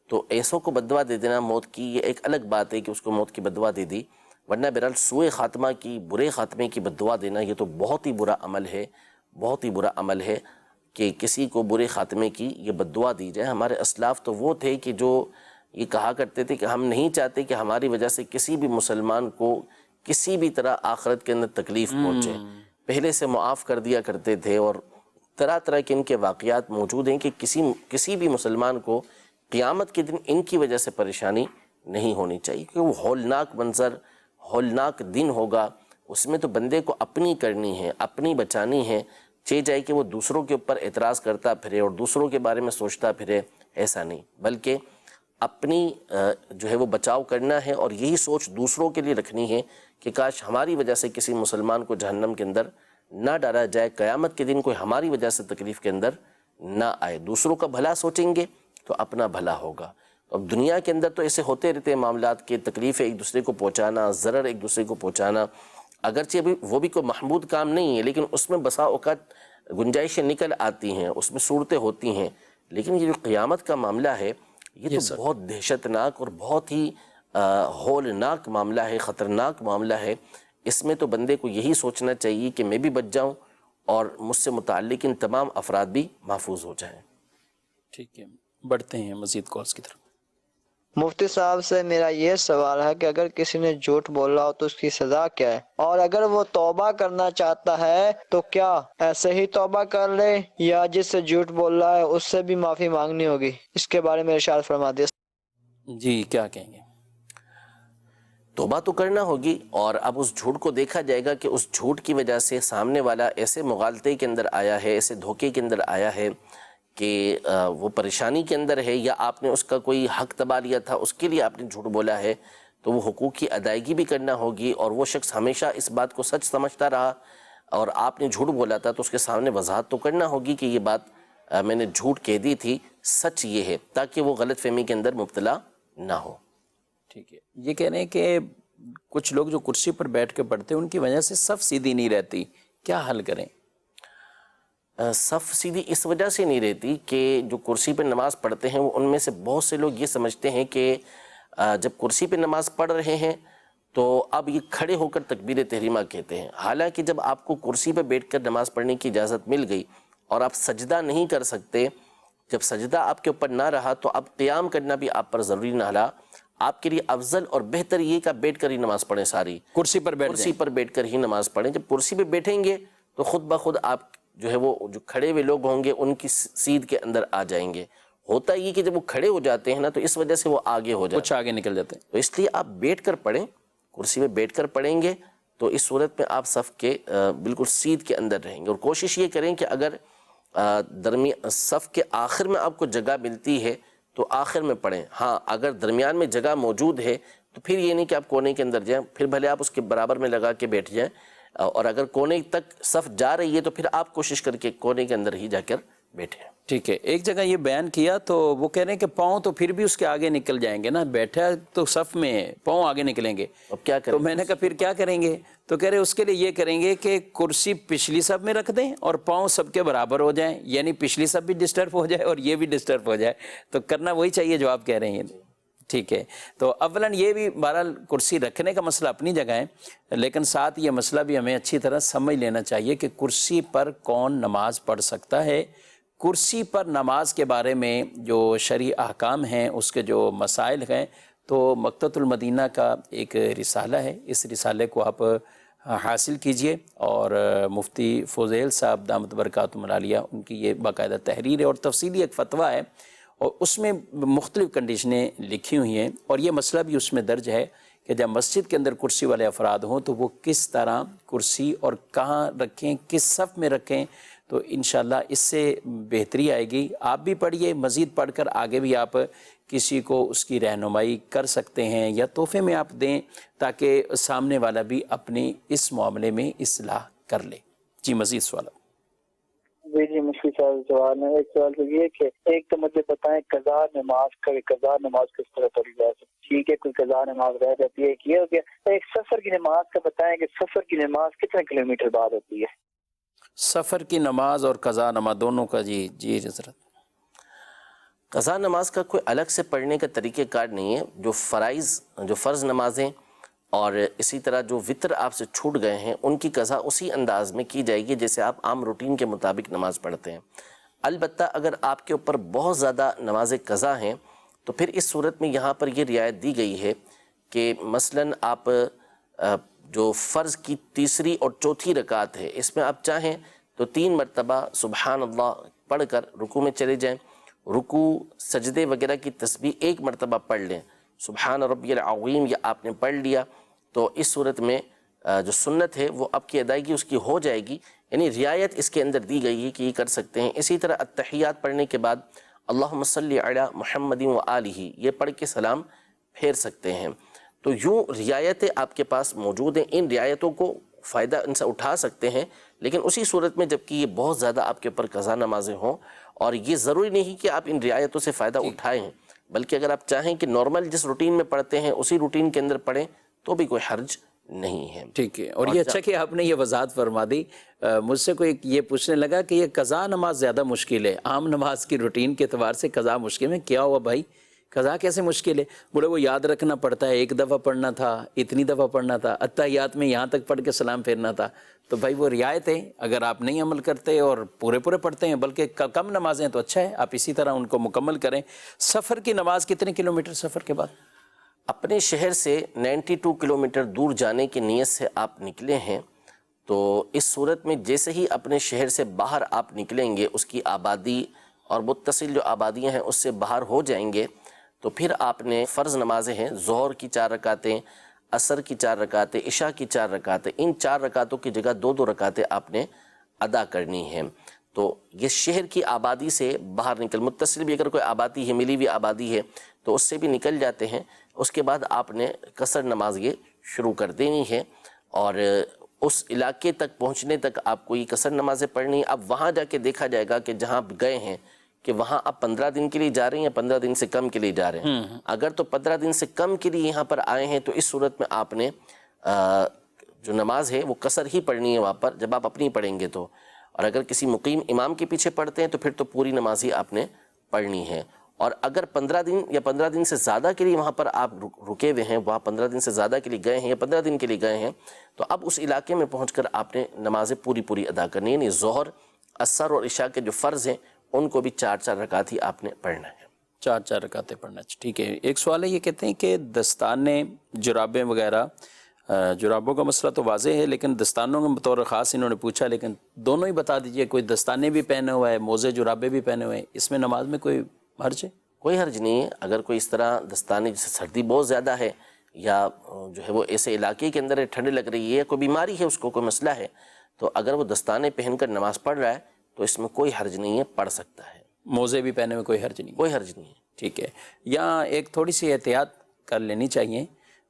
تو ایسوں کو بد دعا دے دینا موت کی یہ ایک الگ بات ہے کہ اس کو موت کی بد دعا دے دی، ورنہ بہرحال سوء خاتمہ کی، برے خاتمے کی بد دعا دینا یہ تو بہت ہی برا عمل ہے، بہت ہی برا عمل ہے کہ کسی کو برے خاتمے کی یہ بد دعا دی جائے۔ ہمارے اسلاف تو وہ تھے کہ جو یہ کہا کرتے تھے کہ ہم نہیں چاہتے کہ ہماری وجہ سے کسی بھی مسلمان کو کسی بھی طرح آخرت کے اندر تکلیف پہنچے، پہلے سے معاف کر دیا کرتے تھے، اور طرح طرح کے ان کے واقعات موجود ہیں کہ کسی بھی مسلمان کو قیامت کے دن ان کی وجہ سے پریشانی نہیں ہونی چاہیے، کیونکہ وہ ہولناک منظر، ہولناک دن ہوگا، اس میں تو بندے کو اپنی کرنی ہے، اپنی بچانی ہے، جائے کہ وہ دوسروں کے اوپر اعتراض کرتا پھرے اور دوسروں کے بارے میں سوچتا پھرے، ایسا نہیں، بلکہ اپنی جو ہے وہ بچاؤ کرنا ہے، اور یہی سوچ دوسروں کے لیے رکھنی ہے کہ کاش ہماری وجہ سے کسی مسلمان کو جہنم کے اندر نہ ڈالا جائے، قیامت کے دن کوئی ہماری وجہ سے تکلیف کے اندر نہ آئے۔ دوسروں کا بھلا سوچیں گے تو اپنا بھلا ہوگا۔ اب دنیا کے اندر تو ایسے ہوتے رہتے ہیں معاملات کے، تکلیفیں ایک دوسرے کو پہنچانا، ضرر ایک دوسرے کو پہنچانا، اگرچہ وہ بھی کوئی محمود کام نہیں ہے، لیکن اس میں بسا اوقات گنجائشیں نکل آتی ہیں، اس میں صورتیں ہوتی ہیں، لیکن یہ جو قیامت کا معاملہ ہے یہ تو بہت دہشتناک اور بہت ہی ہولناک معاملہ ہے، خطرناک معاملہ ہے۔ اس میں تو بندے کو یہی سوچنا چاہیے کہ میں بھی بچ جاؤں اور مجھ سے متعلق ان تمام افراد بھی محفوظ ہو جائیں۔ ٹھیک ہے، بڑھتے ہیں مزید کالز کی طرف۔ مفتی صاحب سے میرا یہ سوال ہے کہ اگر کسی نے جھوٹ بولا ہو تو اس کی سزا کیا ہے، اور اگر وہ توبہ کرنا چاہتا ہے تو کیا ایسے ہی توبہ کر لے یا جس سے جھوٹ بول رہا ہے اس سے بھی معافی مانگنی ہوگی؟ اس کے بارے میں ارشاد فرما دیں۔ جی کیا کہیں گے؟ توبہ تو کرنا ہوگی، اور اب اس جھوٹ کو دیکھا جائے گا کہ اس جھوٹ کی وجہ سے سامنے والا ایسے مغالطے کے اندر آیا ہے، ایسے دھوکے کے اندر آیا ہے کہ وہ پریشانی کے اندر ہے، یا آپ نے اس کا کوئی حق تباہ لیا تھا اس کے لیے آپ نے جھوٹ بولا ہے، تو وہ حقوق کی ادائیگی بھی کرنا ہوگی، اور وہ شخص ہمیشہ اس بات کو سچ سمجھتا رہا اور آپ نے جھوٹ بولا تھا تو اس کے سامنے وضاحت تو کرنا ہوگی کہ یہ بات میں نے جھوٹ کہہ دی تھی، سچ یہ ہے، تاکہ وہ غلط فہمی کے اندر مبتلا نہ ہو۔ ٹھیک ہے، یہ کہہ رہے ہیں کہ کچھ لوگ جو کرسی پر بیٹھ کے پڑھتے ہیں ان کی وجہ سے صف سیدھی نہیں رہتی، کیا حل کریں؟ صف سیدھی اس وجہ سے نہیں رہتی کہ جو کرسی پہ نماز پڑھتے ہیں وہ ان میں سے بہت سے لوگ یہ سمجھتے ہیں کہ جب کرسی پہ نماز پڑھ رہے ہیں تو اب یہ کھڑے ہو کر تکبیر تحریمہ کہتے ہیں، حالانکہ جب آپ کو کرسی پہ بیٹھ کر نماز پڑھنے کی اجازت مل گئی اور آپ سجدہ نہیں کر سکتے، جب سجدہ آپ کے اوپر نہ رہا تو اب قیام کرنا بھی آپ پر ضروری نہ رہا، آپ کے لیے افضل اور بہتر یہ کہ بیٹھ کر ہی نماز پڑھیں، ساری کرسی پر بیٹھ کر ہی نماز پڑھیں۔ جب کرسی پہ بیٹھیں گے تو خود بخود آپ جو ہے وہ جو کھڑے ہوئے لوگ ہوں گے ان کی سیدھ کے اندر آ جائیں گے۔ ہوتا یہ کہ جب وہ کھڑے ہو جاتے ہیں نا تو اس وجہ سے وہ آگے ہو جاتے ہیں، کچھ آگے نکل جاتے ہیں، تو اس لیے آپ بیٹھ کر پڑھیں، کرسی پہ بیٹھ کر پڑھیں گے تو اس صورت میں آپ صف کے بالکل سیدھ کے اندر رہیں گے، اور کوشش یہ کریں کہ اگر صف کے آخر میں آپ کو جگہ ملتی ہے تو آخر میں پڑھیں، ہاں اگر درمیان میں جگہ موجود ہے تو پھر یہ نہیں کہ آپ کونے کے اندر جائیں، پھر بھلے آپ اس کے برابر میں لگا کے بیٹھ جائیں، اور اگر کونے تک صف جا رہی ہے تو پھر آپ کوشش کر کے کونے کے اندر ہی جا کر بیٹھیں۔ ٹھیک ہے، ایک جگہ یہ بیان کیا تو وہ کہہ رہے ہیں کہ پاؤں تو پھر بھی اس کے آگے نکل جائیں گے نا، بیٹھا تو صف میں پاؤں آگے نکلیں گے، اب کیا کریں؟ تو میں نے کہا پھر کیا کریں گے؟ تو کہہ رہے اس کے لیے یہ کریں گے کہ کرسی پچھلی صف میں رکھ دیں اور پاؤں سب کے برابر ہو جائیں، یعنی پچھلی صف بھی ڈسٹرب ہو جائے اور یہ بھی ڈسٹرب ہو جائے، تو کرنا وہی چاہیے جو آپ کہہ رہے ہیں۔ ٹھیک ہے، تو اولاً یہ بھی بہرحال کرسی رکھنے کا مسئلہ اپنی جگہ ہے، لیکن ساتھ یہ مسئلہ بھی ہمیں اچھی طرح سمجھ لینا چاہیے کہ کرسی پر کون نماز پڑھ سکتا ہے۔ کرسی پر نماز کے بارے میں جو شرعی احکام ہیں، اس کے جو مسائل ہیں، تو مکتبۃ المدینہ کا ایک رسالہ ہے، اس رسالے کو آپ حاصل کیجئے، اور مفتی فضیل صاحب دامت برکاتہم العالیہ ان کی یہ باقاعدہ تحریر ہے اور تفصیلی ایک فتویٰ ہے، اور اس میں مختلف کنڈیشنیں لکھی ہوئی ہیں، اور یہ مسئلہ بھی اس میں درج ہے کہ جب مسجد کے اندر کرسی والے افراد ہوں تو وہ کس طرح کرسی اور کہاں رکھیں، کس صف میں رکھیں، تو انشاءاللہ اس سے بہتری آئے گی۔ آپ بھی پڑھیے، مزید پڑھ کر آگے بھی آپ کسی کو اس کی رہنمائی کر سکتے ہیں یا تحفے میں آپ دیں، تاکہ سامنے والا بھی اپنی اس معاملے میں اصلاح کر لے۔ جی مزید سوال؟ جی مفتی صاحب سوال ہے، ایک سوال تو یہ ہے کہ ایک تو مجھے بتائیں قضا نماز کس طرح پڑھی جا سکتی؟ ٹھیک ہے، کوئی قضا نماز رہ جاتی ہے، یہ ہو گیا۔ ایک سفر کی نماز کا بتائیں کہ سفر کی نماز کتنے کلومیٹر بعد ہوتی ہے؟ سفر کی نماز اور قضا نماز دونوں کا جی حضرت۔ قضا نماز کا کوئی الگ سے پڑھنے کا طریقہ کار نہیں ہے، جو فرض نمازیں اور اسی طرح جو وطر آپ سے چھوٹ گئے ہیں ان کی قضا اسی انداز میں کی جائے گی جیسے آپ عام روٹین کے مطابق نماز پڑھتے ہیں۔ البتہ اگر آپ کے اوپر بہت زیادہ نماز قضا ہیں تو پھر اس صورت میں یہاں پر یہ رعایت دی گئی ہے کہ مثلاً آپ جو فرض کی تیسری اور چوتھی رکعت ہے، اس میں آپ چاہیں تو 3 مرتبہ سبحان اللہ پڑھ کر رکوع میں چلے جائیں، رکوع سجدے وغیرہ کی تسبیح 1 مرتبہ پڑھ لیں، سبحان ربی العظیم یہ آپ نے پڑھ لیا، تو اس صورت میں جو سنت ہے وہ آپ کی ادائیگی اس کی ہو جائے گی، یعنی رعایت اس کے اندر دی گئی ہے کہ یہ کر سکتے ہیں۔ اسی طرح التحیات پڑھنے کے بعد اللہم صلی علی محمد و آلہ یہ پڑھ کے سلام پھیر سکتے ہیں۔ تو یوں رعایتیں آپ کے پاس موجود ہیں، ان رعایتوں کو فائدہ ان سے اٹھا سکتے ہیں، لیکن اسی صورت میں جبکہ یہ بہت زیادہ آپ کے اوپر قضا نمازیں ہوں، اور یہ ضروری نہیں کہ آپ ان رعایتوں سے فائدہ اٹھائیں، بلکہ اگر آپ چاہیں کہ نارمل جس روٹین میں پڑھتے ہیں اسی روٹین کے اندر پڑھیں تو بھی کوئی حرج نہیں ہے۔ ٹھیک ہے، اور یہ اچھا کہ آپ نے یہ وضاحت فرما دی۔ مجھ سے کوئی یہ پوچھنے لگا کہ یہ قضا نماز زیادہ مشکل ہے، عام نماز کی روٹین کے اعتبار سے قضا مشکل ہے، کیا ہوا بھائی؟ قضا کیسے مشکل ہے؟ بولے وہ یاد رکھنا پڑتا ہے، 1 دفعہ پڑھنا تھا، اتنی دفعہ پڑھنا تھا، اتحیات میں یہاں تک پڑھ کے سلام پھیرنا تھا، تو بھائی وہ رعایت ہے، اگر آپ نہیں عمل کرتے اور پورے پڑھتے ہیں بلکہ کم نمازیں تو اچھا ہے، آپ اسی طرح ان کو مکمل کریں۔ سفر کی نماز کتنے کلومیٹر سفر کے بعد؟ اپنے شہر سے 92 کلومیٹر دور جانے کی نیت سے آپ نکلے ہیں تو اس صورت میں جیسے ہی اپنے شہر سے باہر آپ نکلیں گے، اس کی آبادی اور متصل جو آبادیاں ہیں اس سے باہر ہو جائیں گے، تو پھر آپ نے فرض نمازیں ہیں، ظہر کی 4 رکعتیں، عصر کی 4 رکعتیں، عشاء کی 4 رکعتیں، ان 4 رکعتوں کی جگہ 2 رکعتیں آپ نے ادا کرنی ہیں۔ تو یہ شہر کی آبادی سے باہر متصل بھی اگر کوئی آبادی ہے، ملی ہوئی آبادی ہے تو اس سے بھی نکل جاتے ہیں، اس کے بعد آپ نے قصر نماز یہ شروع کر دینی ہے، اور اس علاقے تک پہنچنے تک آپ کو یہ قصر نمازیں پڑھنی۔ اب وہاں جا کے دیکھا جائے گا کہ جہاں آپ گئے ہیں کہ وہاں آپ 15 دن کے لیے جا رہے ہیں یا 15 دن سے کم کے لیے جا رہے ہیں۔ اگر تو 15 دن سے کم کے لیے یہاں پر آئے ہیں تو اس صورت میں آپ نے جو نماز ہے وہ قصر ہی پڑھنی ہے وہاں پر، جب آپ اپنی پڑھیں گے تو، اور اگر کسی مقیم امام کے پیچھے پڑھتے ہیں تو پھر تو پوری نماز ہی آپ نے پڑھنی ہے۔ اور اگر 15 دن یا 15 دن سے زیادہ کے لیے وہاں پر آپ رکے ہوئے ہیں، وہاں 15 دن سے زیادہ کے لیے گئے ہیں یا 15 دن کے لیے گئے ہیں، تو اب اس علاقے میں پہنچ کر آپ نے نمازیں پوری ادا کرنی ہے، یعنی ظہر، عصر اور عشاء کے جو فرض ہیں ان کو بھی 4 رکعت ہی آپ نے پڑھنا ہے، 4 رکعتیں پڑھنا ہے۔ ٹھیک ہے، ایک سوال ہے، یہ کہتے ہیں کہ دستانے، جرابیں وغیرہ، جرابوں کا مسئلہ تو واضح ہے لیکن دستانوں کے بطور خاص انہوں نے پوچھا، لیکن دونوں ہی بتا دیجئے، کوئی دستانے بھی پہنے ہوا ہے، موزے جرابیں بھی پہنے ہوئے ہیں، اس میں نماز میں کوئی حرج ہے؟ کوئی حرج نہیں ہے۔ اگر کوئی اس طرح دستانے، جیسے سردی بہت زیادہ ہے یا جو ہے وہ ایسے علاقے کے اندر ٹھنڈ لگ رہی ہے، کوئی بیماری ہے، اس کو کوئی مسئلہ ہے، تو اگر وہ دستانے پہن کر نماز پڑھ رہا ہے تو اس میں کوئی حرج نہیں ہے، پڑھ سکتا ہے۔ موزے بھی پہنے ہوئے کوئی حرج نہیں؟ کوئی حرج نہیں ہے۔ ٹھیک ہے، یہاں ایک تھوڑی سی احتیاط کر لینی چاہیے،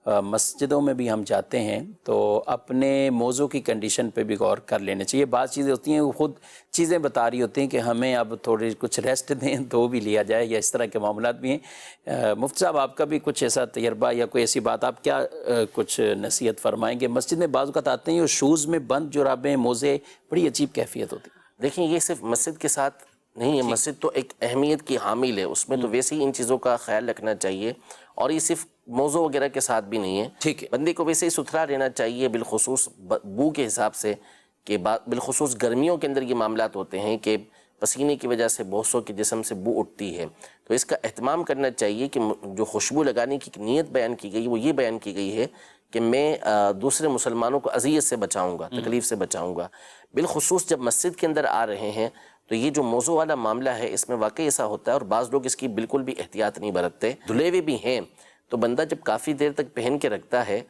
مسجدوں میں بھی ہم جاتے ہیں تو اپنے موضوع کی کنڈیشن پہ بھی غور کر لینے چاہیے. بعض چیزیں ہوتی ہیں وہ خود چیزیں بتا رہی ہوتی ہیں کہ ہمیں اب تھوڑی کچھ ریسٹ دیں تو بھی لیا جائے، یا اس طرح کے معاملات بھی ہیں. مفتی صاحب آپ کا بھی کچھ ایسا تجربہ یا کوئی ایسی بات، آپ کیا کچھ نصیحت فرمائیں گے؟ مسجد میں بعض اوقات آتے ہیں اور شوز میں بند جرابیں، موزے، بڑی عجیب کیفیت ہوتی ہے. دیکھیں یہ صرف مسجد کے ساتھ نہیں ہے، مسجد تو ایک اہمیت کی حامل ہے، اس میں تو ویسے ہی ان چیزوں کا خیال رکھنا چاہیے، اور یہ صرف موضوع وغیرہ کے ساتھ بھی نہیں ہے. ٹھیک ہے، بندے کو ویسے ہی ستھرا رہنا چاہیے، بالخصوص بو کے حساب سے، کہ بالخصوص گرمیوں کے اندر یہ معاملات ہوتے ہیں کہ پسینے کی وجہ سے بہت سو کے جسم سے بو اٹھتی ہے. تو اس کا اہتمام کرنا چاہیے کہ جو خوشبو لگانے کی نیت بیان کی گئی وہ یہ بیان کی گئی ہے کہ میں دوسرے مسلمانوں کو اذیت سے بچاؤں گا، تکلیف سے بچاؤں گا. بالخصوص جب مسجد کے اندر آ رہے ہیں تو یہ جو موضوع والا معاملہ ہے اس میں واقعی ایسا ہوتا ہے، اور بعض لوگ اس کی بالکل بھی احتیاط نہیں برتتے، دھلے ہوئے بھی ہیں. تو بندہ جب کافی دیر تک پہن کے رکھتا ہے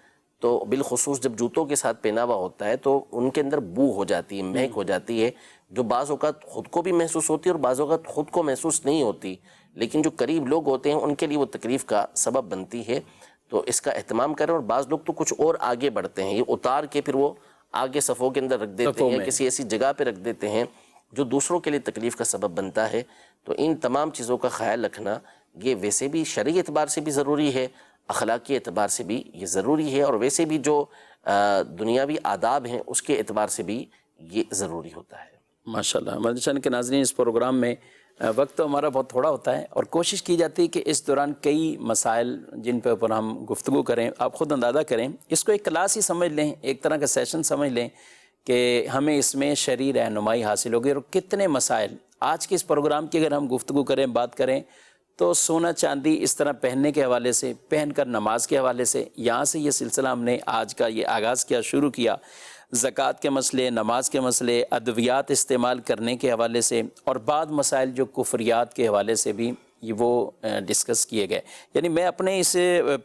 تو بالخصوص جب جوتوں کے ساتھ پہنا ہوا ہوتا ہے تو ان کے اندر بو ہو جاتی ہے، مہک ہو جاتی ہے، جو بعض اوقات خود کو بھی محسوس ہوتی ہے اور بعض اوقات خود کو محسوس نہیں ہوتی، لیکن جو قریب لوگ ہوتے ہیں ان کے لیے وہ تکلیف کا سبب بنتی ہے. تو اس کا اہتمام کریں. اور بعض لوگ تو کچھ اور آگے بڑھتے ہیں، یہ اتار کے پھر وہ آگے صفوں کے اندر رکھ دیتے ہیں، کسی ایسی جگہ پہ رکھ دیتے ہیں جو دوسروں کے لیے تکلیف کا سبب بنتا ہے. تو ان تمام چیزوں کا خیال رکھنا یہ ویسے بھی شرعی اعتبار سے بھی ضروری ہے، اخلاقی اعتبار سے بھی یہ ضروری ہے، اور ویسے بھی جو دنیاوی آداب ہیں اس کے اعتبار سے بھی یہ ضروری ہوتا ہے. ماشاءاللہ. مدنی چینل کے ناظرین، اس پروگرام میں وقت تو ہمارا بہت تھوڑا ہوتا ہے اور کوشش کی جاتی ہے کہ اس دوران کئی مسائل جن پہ اوپر ہم گفتگو کریں. آپ خود اندازہ کریں، اس کو ایک کلاس ہی سمجھ لیں، ایک طرح کا سیشن سمجھ لیں کہ ہمیں اس میں شرعی رہنمائی حاصل ہوگی. اور کتنے مسائل آج کے اس پروگرام کی اگر ہم گفتگو کریں، بات کریں، تو سونا چاندی اس طرح پہننے کے حوالے سے، پہن کر نماز کے حوالے سے، یہاں سے یہ سلسلہ ہم نے آج کا یہ آغاز کیا، شروع کیا. زکوٰۃ کے مسئلے، نماز کے مسئلے، ادویات استعمال کرنے کے حوالے سے، اور بعض مسائل جو کفریات کے حوالے سے بھی وہ ڈسکس کیے گئے. یعنی میں اپنے اس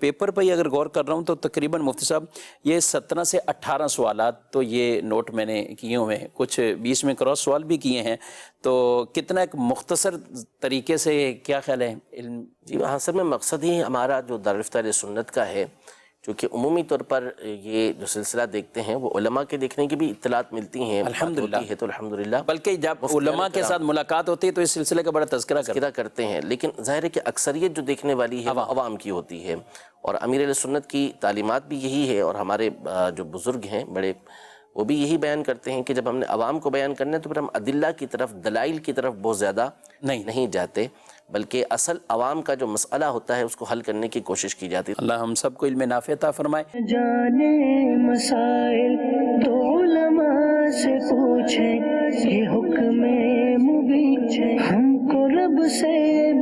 پیپر پہ ہی اگر غور کر رہا ہوں تو تقریباً مفتی صاحب یہ 17 سے 18 سوالات تو یہ نوٹ میں نے کیے ہوئے ہیں، کچھ 20 میں کراس سوال بھی کیے ہیں. تو کتنا ایک مختصر طریقے سے، کیا خیال ہے علم؟ جی ہاں، اصل میں مقصد ہی ہمارا جو دارالفتہ اہل سنت کا ہے، چونکہ عمومی طور پر یہ جو سلسلہ دیکھتے ہیں وہ علماء کے دیکھنے کی بھی اطلاعات ملتی ہیں، الحمدللہ ہے تو الحمدللہ، بلکہ جب علماء کے ساتھ ملاقات ہوتی ہے تو اس سلسلے کا بڑا تذکرہ کرتے ہیں. لیکن ظاہر ہے کہ اکثریت جو دیکھنے والی ہے وہ عوام کی ہوتی ہے، اور امیر اہل سنت کی تعلیمات بھی یہی ہے، اور ہمارے جو بزرگ ہیں بڑے وہ بھی یہی بیان کرتے ہیں کہ جب ہم نے عوام کو بیان کرنا ہے تو پھر ہم ادلہ کی طرف، دلائل کی طرف بہت زیادہ نہیں جاتے، بلکہ اصل عوام کا جو مسئلہ ہوتا ہے اس کو حل کرنے کی کوشش کی جاتی ہے. اللہ ہم سب کو علم نافع عطا فرمائے. جانے مسائل تو علماء سے پوچھیں، یہ حکم مبین ہم کو رب سے